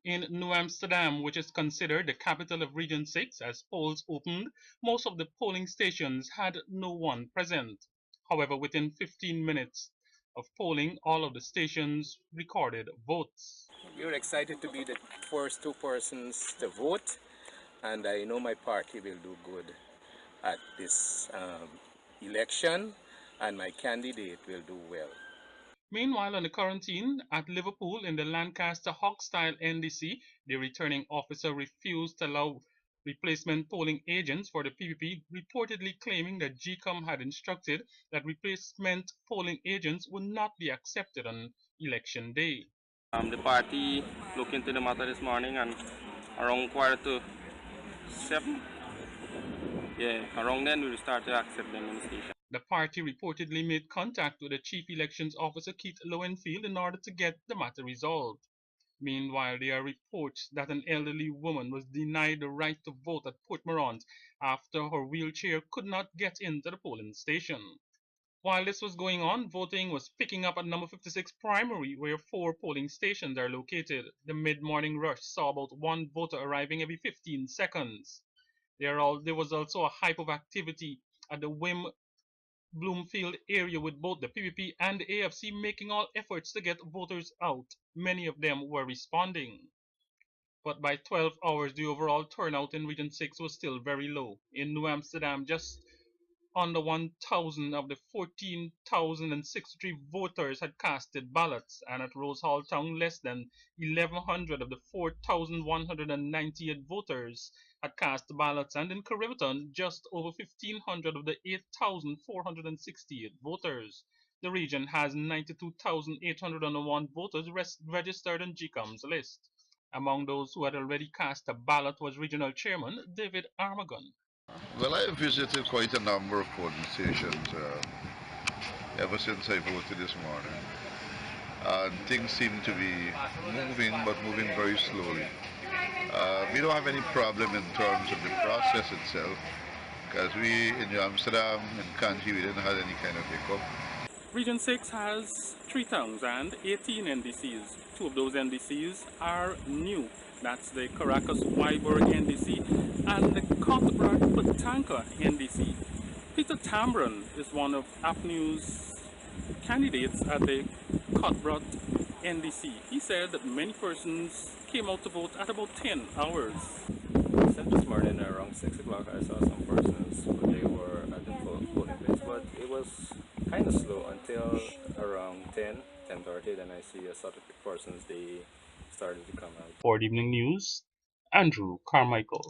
In New Amsterdam, which is considered the capital of Region 6, as polls opened, most of the polling stations had no one present. However, within 15 minutes of polling, all of the stations recorded votes. We are excited to be the first two persons to vote, and I know my party will do good at this election, and my candidate will do well. Meanwhile, on the quarantine at Liverpool in the Lancaster Hog-style NDC, the returning officer refused to allow replacement polling agents for the PPP, reportedly claiming that GCOM had instructed that replacement polling agents would not be accepted on election day. The party looked into the matter this morning, and around 6:45, around then we will start to accept them in the station. The party reportedly made contact with the Chief Elections Officer Keith Lowenfield in order to get the matter resolved. Meanwhile, there are reports that an elderly woman was denied the right to vote at Portmorant after her wheelchair could not get into the polling station. While this was going on, voting was picking up at number 56 Primary, where 4 polling stations are located. The mid-morning rush saw about 1 voter arriving every 15 seconds. There was also a hype of activity at the Wim Bloomfield area, with both the PPP and the AFC making all efforts to get voters out. Many of them were responding. But by 12 hours, the overall turnout in Region 6 was still very low. In New Amsterdam, just under 1,000 of the 14,063 voters had casted ballots, and at Rose Hall Town, less than 1,100 of the 4,198 voters had cast ballots, and in Caribbean, just over 1,500 of the 8,468 voters. The region has 92,801 voters registered on GCOM's list. Among those who had already cast a ballot was Regional Chairman David Armagon. Well, I have visited quite a number of polling stations ever since I voted this morning. And things seem to be moving, but moving very slowly. We don't have any problem in terms of the process itself, because we in New Amsterdam and country, we didn't have any kind of hiccup. Region 6 has 3 towns and 18 NDCs. 2 of those NDCs are new. That's the Caracas-Ybor NDC and the Cottbrook-Patanka NDC. Peter Tambron is one of APNEW's candidates at the Cottbrook NDC. He said that many persons came out to vote at about 10 hours. Except this morning around 6 o'clock, I saw some persons, but they were at the polling place, but it was kind of slow until around 10:30. Then I see a sort of persons, they started to come out. For the evening news, Andrew Carmichael.